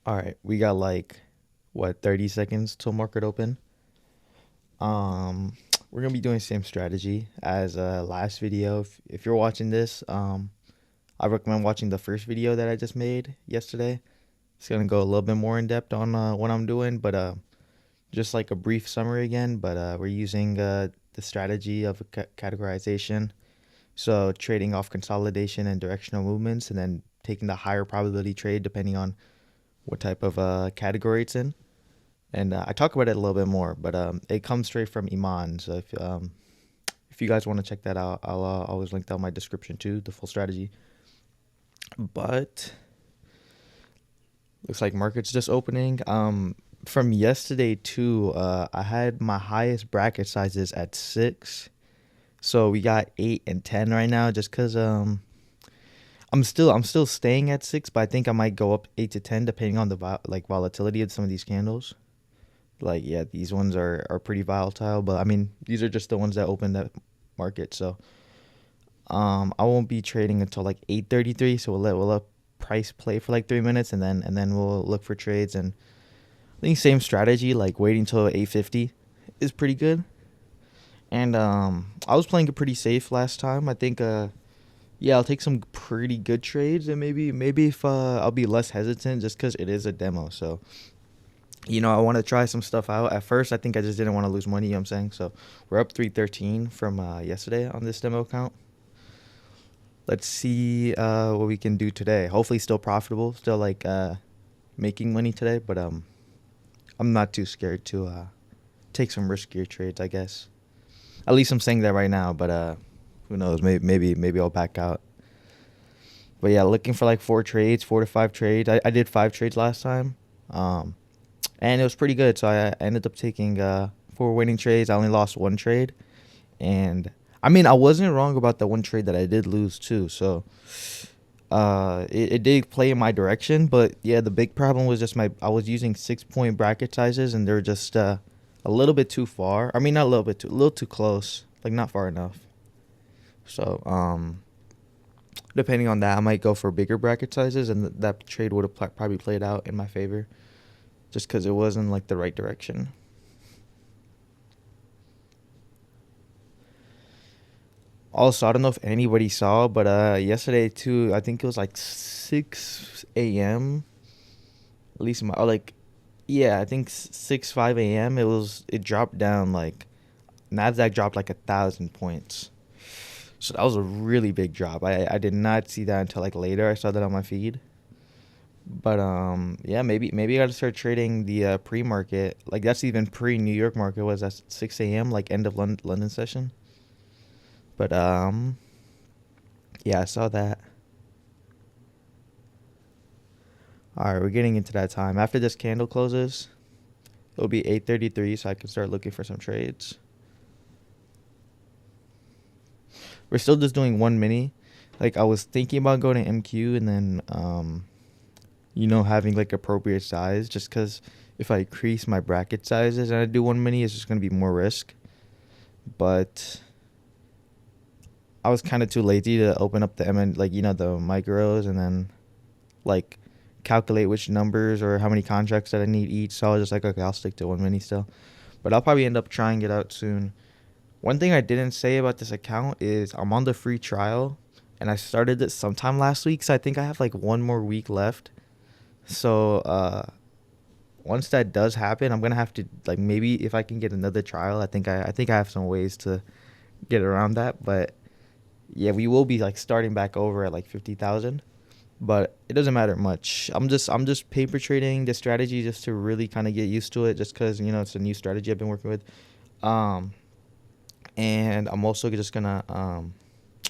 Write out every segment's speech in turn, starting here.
All right, we got like what 30 seconds till market open. Um, we're gonna be doing the same strategy as last video. If you're watching this, I recommend watching the first video that I just made yesterday. It's gonna go a little bit more in depth on what I'm doing, but just like a brief summary again. But we're using the strategy of a categorization, so trading off consolidation and directional movements, and then taking the higher probability trade depending on what type of category it's in. And I talk about it a little bit more, but it comes straight from Iman. So if you guys want to check that out, I'll always link down my description too, the full strategy. But looks like market's just opening. From yesterday too, I had my highest bracket sizes at 6. So we got 8 and 10 right now, just cause I'm still staying at 6, but I think I might go up 8 to 10 depending on the volatility of some of these candles. Like, yeah, these ones are pretty volatile, but I mean, these are just the ones that opened that market. So I won't be trading until like 8:33. So we'll let price play for like 3 minutes, and then we'll look for trades. And I think same strategy, like waiting till 8:50 is pretty good. And I was playing it pretty safe last time. I think yeah, I'll take some pretty good trades, and maybe if I'll be less hesitant just because it is a demo. So I want to try some stuff out. At first, I think I just didn't want to lose money, you know what I'm saying? So we're up 313 from yesterday on this demo account. Let's see what we can do today. Hopefully still profitable, still like making money today, but I'm not too scared to take some riskier trades, I guess. At least I'm saying that right now, but who knows? Maybe I'll back out. But yeah, looking for like 4 to 5 trades. I did 5 trades last time. Um, and it was pretty good. So I ended up taking 4 winning trades. I only lost 1 trade, and I mean I wasn't wrong about the 1 trade that I did lose too. So it did play in my direction, but yeah, the big problem was just my I was using 6 point bracket sizes, and they're just a little bit too far. I mean, not a little bit too, a little too close, like not far enough. So depending on that, I might go for bigger bracket sizes, and that trade would have probably played out in my favor, just because it wasn't like the right direction. Also, I don't know if anybody saw, but yesterday too, I think it was like 6 a.m. At least my or like, yeah, I think 6 5 a.m. It dropped down like Nasdaq dropped like 1,000 points. So that was a really big drop. I did not see that until like later. I saw that on my feed. But yeah, maybe I gotta start trading the pre market. Like that's even pre New York market was at 6 a.m. like end of London session. But yeah, I saw that. All right, we're getting into that time. After this candle closes, it'll be 8:33, so I can start looking for some trades. We're still just doing one mini. Like I was thinking about going to MQ, and then having like appropriate size, just because if I increase my bracket sizes and I do one mini, it's just gonna be more risk. But I was kind of too lazy to open up the MN, like the micros, and then like calculate which numbers or how many contracts that I need each. So I was just like, okay, I'll stick to one mini still. But I'll probably end up trying it out soon. One thing I didn't say about this account is I'm on the free trial, and I started it sometime last week, so I think I have like one more week left. So once that does happen, I'm gonna have to like maybe if I can get another trial. I think I have some ways to get around that, but yeah, we will be like starting back over at like 50,000. But it doesn't matter much. I'm just paper trading the strategy just to really kind of get used to it, just because it's a new strategy I've been working with. Um, and I'm also just gonna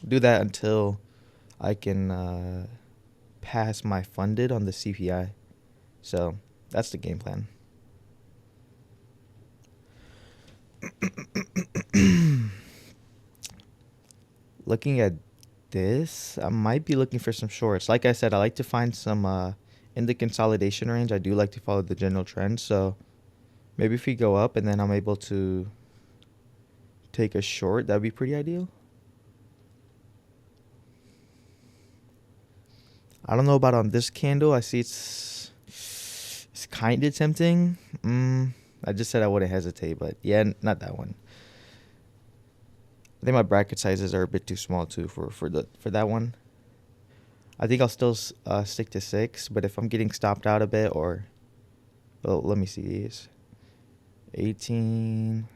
do that until I can pass my funded on the CPI. So that's the game plan. Looking at this, I might be looking for some shorts. Like I said, I like to find some in the consolidation range. I do like to follow the general trend. So maybe if we go up and then I'm able to take a short, that'd be pretty ideal. I don't know about on this candle. I see it's It's kind of tempting. I just said I wouldn't hesitate, but yeah, not that one. I think my bracket sizes are a bit too small too for that one. I think I'll still stick to six, but if I'm getting stopped out a bit, or well, let me see these. 18.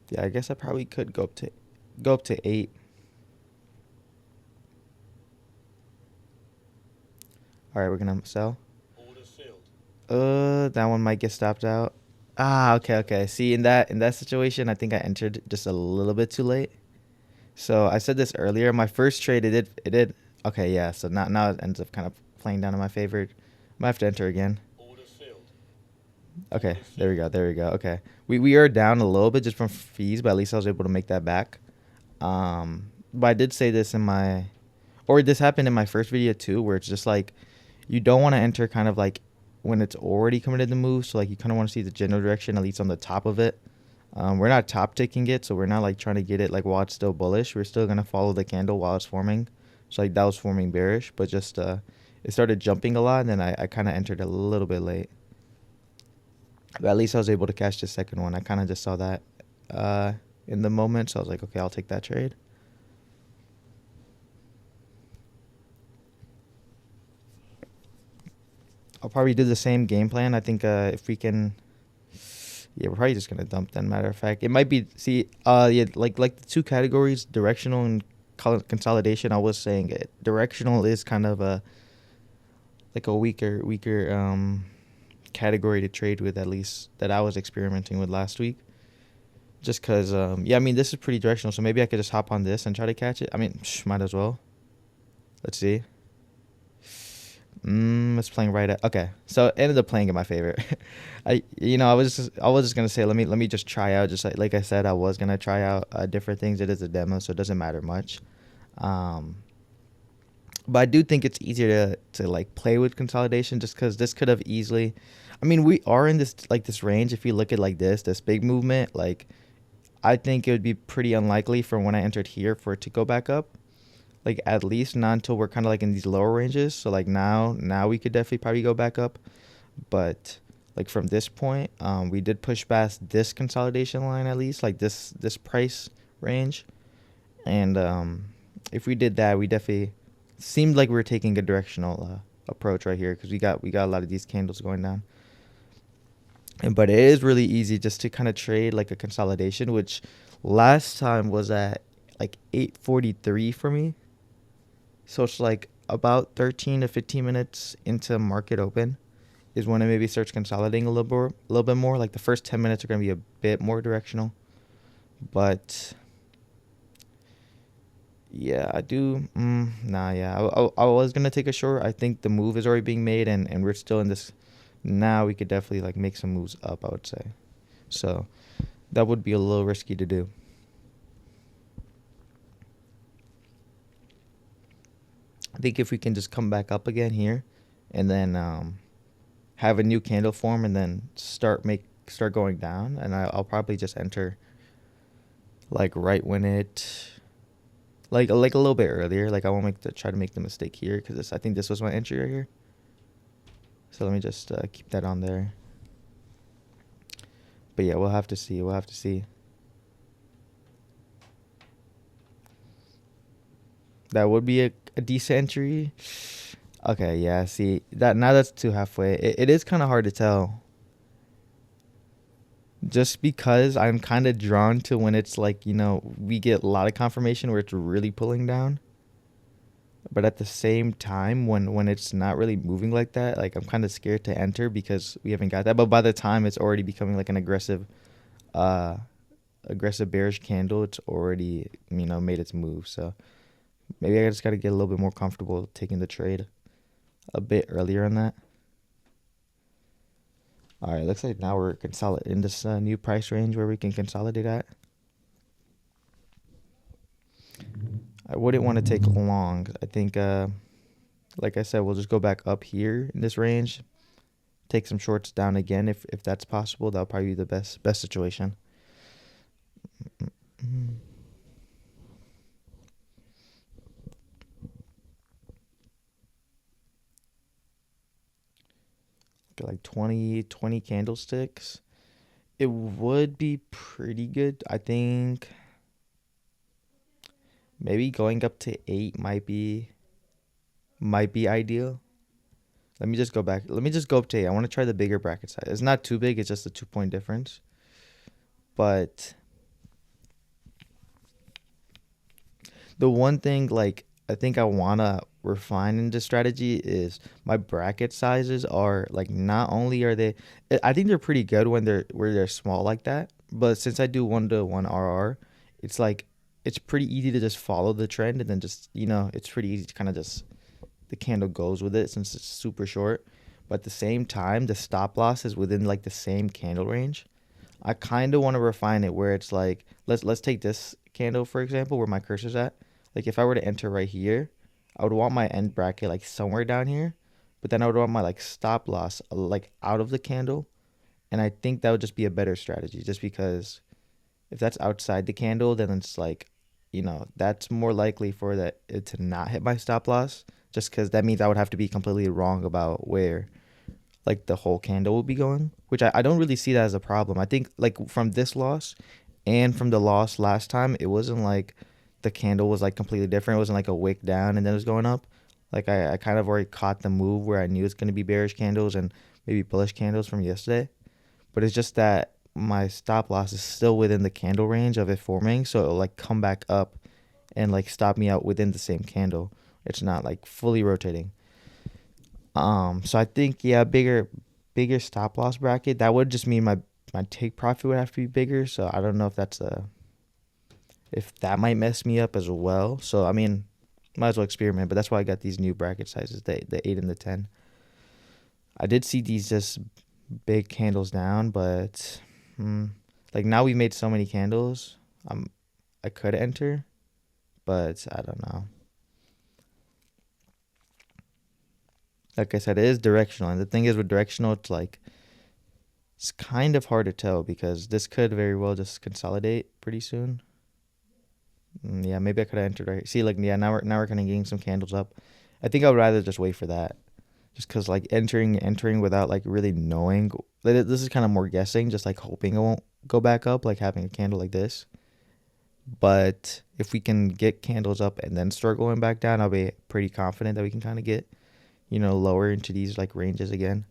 Yeah, I guess I probably could go up to 8. All right, we're gonna sell. That one might get stopped out. Ah, okay, okay. See, in that situation, I think I entered just a little bit too late. So I said this earlier. My first trade, it did. Okay, yeah. So now it ends up kind of playing down in my favor. Might have to enter again. Okay, there we go. Okay, we are down a little bit just from fees, but at least I was able to make that back. But I did say this in my, or this happened in my first video too, where it's just like you don't want to enter kind of like when it's already committed to move. So like you kind of want to see the general direction at least on the top of it. We're not top ticking it, so we're not like trying to get it like while it's still bullish. We're still gonna follow the candle while it's forming. So like that was forming bearish, but just it started jumping a lot, and then I kind of entered a little bit late. But at least I was able to catch the second one. I kind of just saw that uh, in the moment, so I was like, okay, I'll take that trade. I'll probably do the same game plan. I think if we can, yeah, we're probably just gonna dump. Then, matter of fact, it might be yeah, like the two categories, directional and consolidation. I was saying it. Directional is kind of a like a weaker category to trade with, at least that I was experimenting with last week. Just cause yeah, I mean this is pretty directional, so maybe I could just hop on this and try to catch it. I mean, might as well. Let's see. It's playing right at, okay. So it ended up playing in my favor. I was just gonna say let me just try out, just like I said I was gonna try out different things. It is a demo, so it doesn't matter much. Um, but I do think it's easier to like play with consolidation, just because this could have easily. I mean, we are in this range. If you look at like this big movement, like I think it would be pretty unlikely from when I entered here for it to go back up. Like at least not until we're kind of like in these lower ranges. So like now we could definitely probably go back up, but like from this point, we did push past this consolidation line, at least like this price range, and if we did that, we definitely seemed like we were taking a directional approach right here, because we got a lot of these candles going down. But it is really easy just to kind of trade like a consolidation, which last time was at like 8:43 for me. So it's like about 13 to 15 minutes into market open is when it maybe starts consolidating a little bit more. Like the first 10 minutes are going to be a bit more directional. But yeah, I do. Nah, yeah. I was going to take a short. I think the move is already being made, and we're still in this. Now we could definitely like make some moves up, I would say. So that would be a little risky to do. I think if we can just come back up again here, and then have a new candle form, and then start going down, and I'll probably just enter like right when it like a little bit earlier. Like I won't try to make the mistake here, because I think this was my entry right here. So let me just keep that on there. But yeah, we'll have to see. We'll have to see. That would be a decent entry. Okay, yeah. See that now that's too halfway. It is kind of hard to tell. Just because I'm kind of drawn to when it's like, we get a lot of confirmation where it's really pulling down. But at the same time, when it's not really moving like that, like I'm kind of scared to enter because we haven't got that. But by the time it's already becoming like an uh, aggressive bearish candle, it's already made its move. So maybe I just got to get a little bit more comfortable taking the trade a bit earlier on that. All right, looks like now we're consolidating in this new price range where we can consolidate at. I wouldn't want to take long. I think, like I said, we'll just go back up here in this range, take some shorts down again if that's possible. That'll probably be the best situation. like 20 candlesticks, it would be pretty good. I think maybe going up to 8 might be ideal. Let me just go back. Let me just go up to 8. I want to try the bigger bracket size. It's not too big, it's just a 2 point difference. But the one thing like I think I wanna refine in this strategy is my bracket sizes are like not only are they I think they're pretty good when they're small like that, but since I do 1-to-1 RR, it's like it's pretty easy to just follow the trend and then just it's pretty easy to kind of just the candle goes with it since it's super short. But at the same time, the stop loss is within like the same candle range. I kind of want to refine it where it's like let's take this candle for example, where my cursor's at. Like if I were to enter right here, I would want my end bracket like somewhere down here, but then I would want my like stop loss like out of the candle, and I think that would just be a better strategy, just because if that's outside the candle, then it's like, that's more likely for that it to not hit my stop loss, just because that means I would have to be completely wrong about where like the whole candle will be going, which I don't really see that as a problem. I think like from this loss and from the loss last time, it wasn't like the candle was like completely different. It wasn't like a wick down and then it was going up. Like I kind of already caught the move where I knew it's going to be bearish candles and maybe bullish candles from yesterday. But it's just that my stop loss is still within the candle range of it forming. So it'll like come back up and like stop me out within the same candle. It's not like fully rotating. So I think yeah, bigger stop loss bracket. That would just mean my take profit would have to be bigger. So I don't know if that might mess me up as well. So I mean, might as well experiment. But that's why I got these new bracket sizes, the 8 and the 10. I did see these just big candles down, but like now we've made so many candles. I could enter, but I don't know. Like I said, it is directional, and the thing is with directional, it's kind of hard to tell because this could very well just consolidate pretty soon. Yeah, maybe I could have entered right here. See, like, yeah, now we're kind of getting some candles up. I think I would rather just wait for that, just because like entering without like really knowing. This is kind of more guessing, just like hoping it won't go back up, like having a candle like this. But if we can get candles up and then start going back down, I'll be pretty confident that we can kind of get lower into these like ranges again.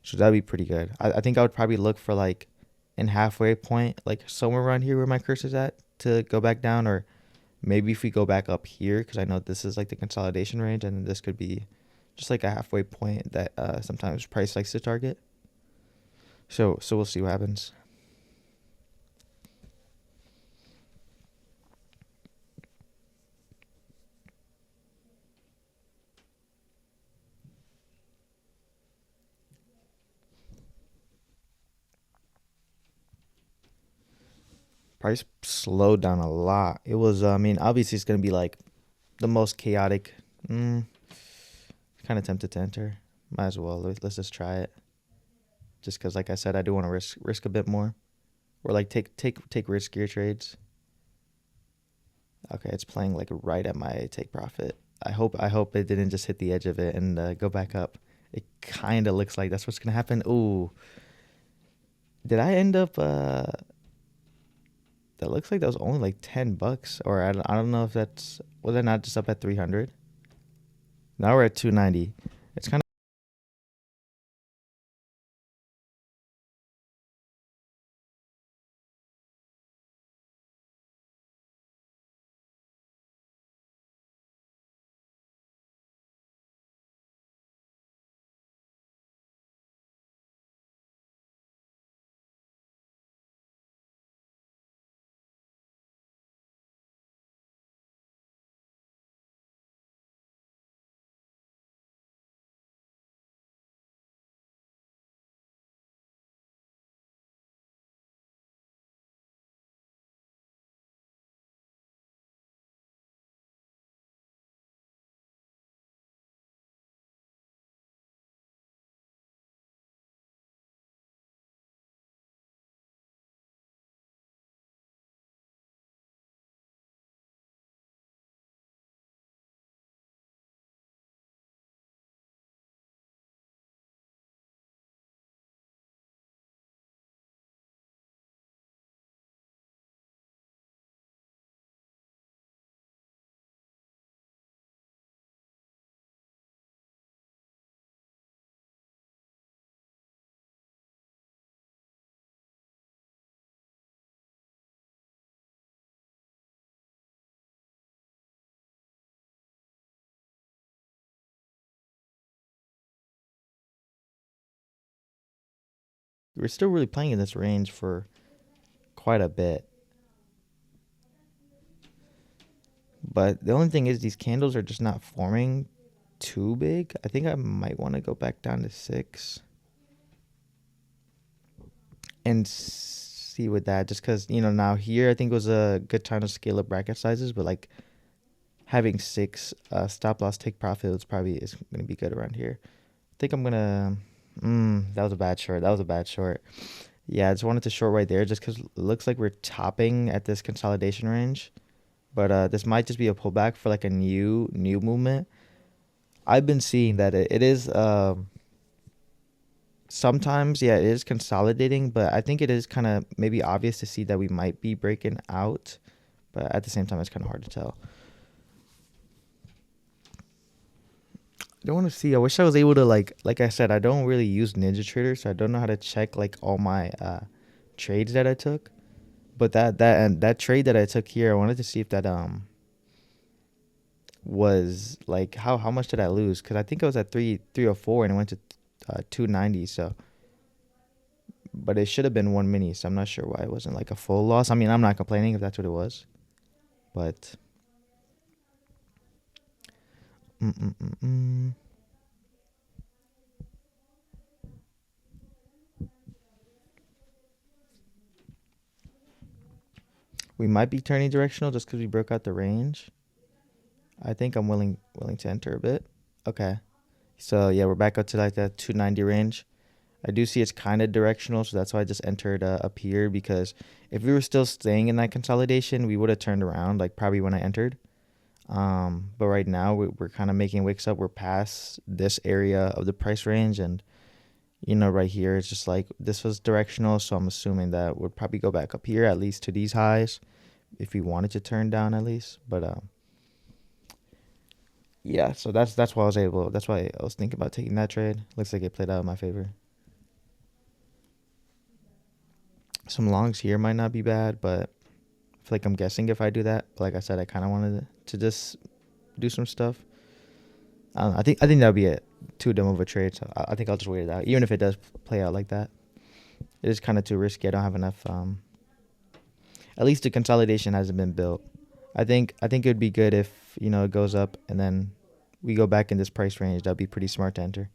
So that'd be pretty good. I think I would probably look for like in halfway point, like somewhere around here where my cursor's at to go back down, or maybe if we go back up here, because I know this is like the consolidation range, and this could be just like a halfway point that sometimes price likes to target. So we'll see what happens. Price slowed down a lot. It was, I mean, obviously it's gonna be like the most chaotic. Mm, kind of tempted to enter. Might as well. Let's just try it. Just because, like I said, I do want to risk a bit more, or like take riskier trades. Okay, it's playing like right at my take profit. I hope it didn't just hit the edge of it and go back up. It kind of looks like that's what's gonna happen. Ooh, did I end up? That looks like that was only like $10, or I don't know if that's was that not just up at 300. Now we're at 290. It's kind of we're still really playing in this range for quite a bit. But the only thing is these candles are just not forming too big. I think I might want to go back down to 6 and see with that. Just because, now here I think was a good time to scale up bracket sizes. But like having 6 stop loss take profit was probably is going to be good around here. I think I'm going to. That was a bad short. That was a bad short. Yeah, I just wanted to short right there just because it looks like we're topping at this consolidation range. But this might just be a pullback for like a new movement. I've been seeing that it is sometimes, yeah, it is consolidating, but I think it is kind of maybe obvious to see that we might be breaking out, but at the same time, it's kind of hard to tell. I don't want to see. I wish I was able to like I said, I don't really use Ninja Trader, so I don't know how to check like all my trades that I took. But that trade that I took here, I wanted to see if that was like how much did I lose? Because I think I was at 304 and it went to 290. So, but it should have been one mini. So I'm not sure why it wasn't like a full loss. I mean, I'm not complaining if that's what it was, but mm, mm, mm, mm. We might be turning directional just because we broke out the range. I think I'm willing to enter a bit. Okay, so yeah, we're back up to like that 290 range. I do see it's kind of directional, so that's why I just entered up here because if we were still staying in that consolidation, we would have turned around like probably when I entered. But right now we're kind of making wicks up. We're past this area of the price range, and right here it's just like this was directional, so I'm assuming that we'd probably go back up here at least to these highs if we wanted to turn down at least. But yeah, so that's why I was able. That's why I was thinking about taking that trade. Looks like it played out in my favor. Some longs here might not be bad, but I feel like I'm guessing if I do that. But like I said, I kind of wanted to just do some stuff. I don't know. I think that would be too dumb of a trade. So I think I'll just wait it out, even if it does play out like that. It is kind of too risky. I don't have enough. At least the consolidation hasn't been built. I think it would be good if it goes up and then we go back in this price range. That'd be pretty smart to enter.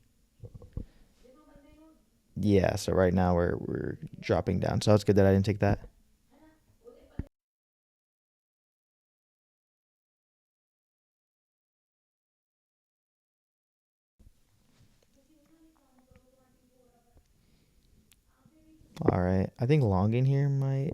Yeah. So right now we're dropping down. So it's good that I didn't take that. All right. I think longing here might.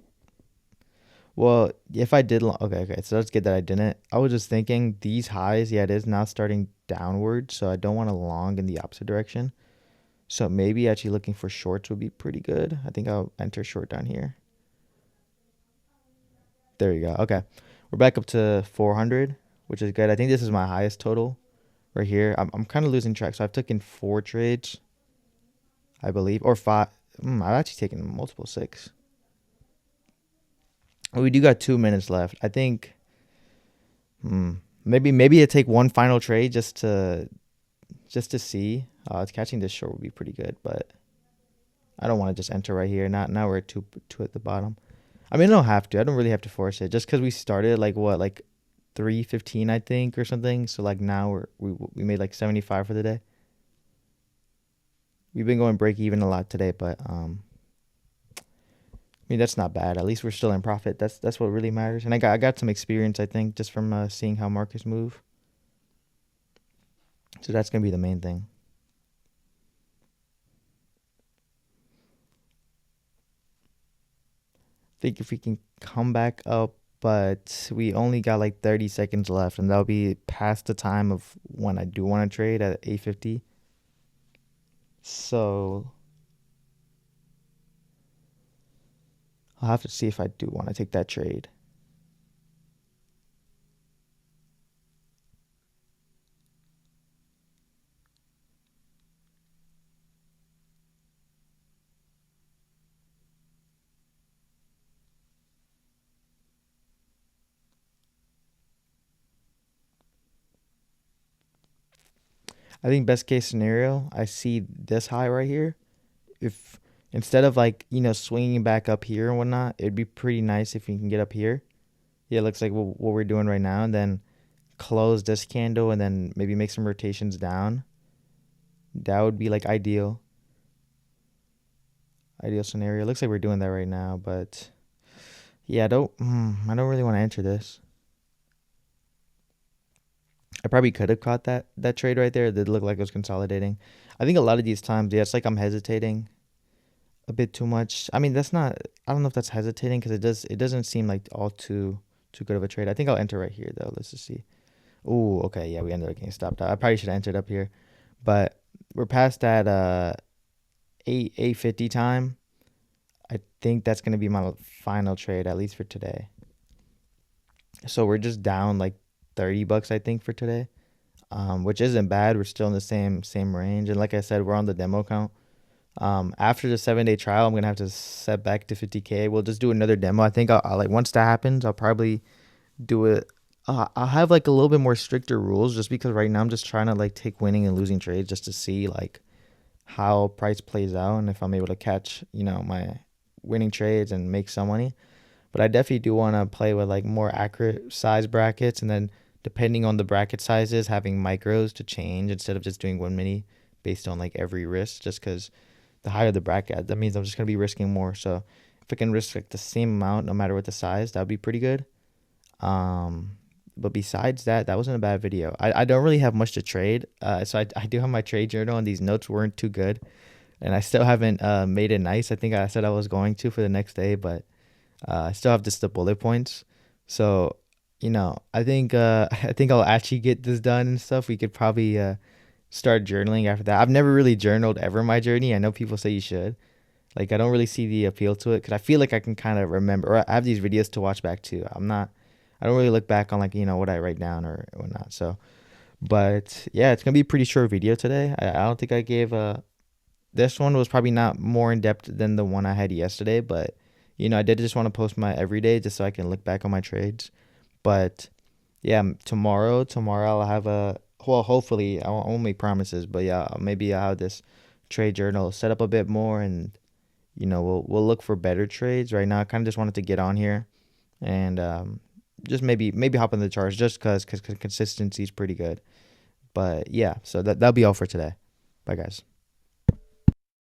Well, if I did, okay. So that's good that I didn't. I was just thinking these highs. Yeah, it is now starting downward, so I don't want to long in the opposite direction. So maybe actually looking for shorts would be pretty good. I think I'll enter short down here. There you go. Okay. We're back up to 400, which is good. I think this is my highest total right here. I'm kind of losing track. So I've taken 4 trades, I believe, or 5. I've actually taken multiple 6. We do got 2 minutes left. I think maybe I take one final trade just to see. It's catching this short would be pretty good, but I don't want to just enter right here. Not now we're at two at the bottom. I mean, I don't have to. I don't really have to force it. Just because we started like what, like 3:15, I think, or something. So like now we made like 75 for the day. We've been going break even a lot today, but I mean that's not bad. At least we're still in profit. That's what really matters. And I got some experience, I think, just from seeing how markets move. So that's gonna be the main thing. Think if we can come back up, but we only got like 30 seconds left, and that'll be past the time of when I do want to trade at 8:50. So I'll have to see if I do want to take that trade. I think best case scenario, I see this high right here. If Instead of like, swinging back up here and whatnot, it'd be pretty nice if you can get up here. Yeah, it looks like what we're doing right now. And then close this candle and then maybe make some rotations down. That would be like ideal. Ideal scenario. It looks like we're doing that right now, but yeah, I don't really want to enter this. I probably could have caught that trade right there. It did look like it was consolidating. I think a lot of these times, yeah, it's like I'm hesitating a bit too much. I mean, that's not. I don't know if that's hesitating because it doesn't seem like all too good of a trade. I think I'll enter right here though. Let's just see. Ooh, okay, yeah, we ended up getting stopped out. I probably should have entered up here, but we're past that 850 time. I think that's gonna be my final trade at least for today. So we're just down like $30, I think, for today, which isn't bad. We're still in the same range, and like I said, we're on the demo count. After the 7 day trial, I'm gonna have to set back to 50K. We'll just do another demo. I think I'll like once that happens, I'll probably do it. I'll have like a little bit more stricter rules just because right now I'm just trying to like take winning and losing trades just to see like how price plays out and if I'm able to catch my winning trades and make some money. But I definitely do want to play with like more accurate size brackets, and then depending on the bracket sizes, having micros to change instead of just doing one mini based on like every risk. Just because the higher the bracket, that means I'm just gonna be risking more. So if I can risk like the same amount no matter what the size, that'd be pretty good. Um, but besides that, that wasn't a bad video. I don't really have much to trade. So I do have my trade journal, and these notes weren't too good, and I still haven't made it nice. I think I said I was going to for the next day, but I still have just the bullet points. So, I think I think I'll actually get this done and stuff. We could probably start journaling after that. I've never really journaled ever in my journey. I know people say you should. Like I don't really see the appeal to it because I feel like I can kind of remember. Or I have these videos to watch back too. I don't really look back on like what I write down or whatnot. So, but yeah, it's gonna be a pretty short video today. I don't think I gave this one was probably not more in depth than the one I had yesterday, but I did just want to post my everyday just so I can look back on my trades. But yeah, tomorrow I'll have hopefully I won't make promises, but yeah, maybe I'll have this trade journal set up a bit more, and we'll look for better trades. Right now, I kind of just wanted to get on here and just maybe hop on the charts just because consistency is pretty good. But yeah, so that'll be all for today. Bye guys.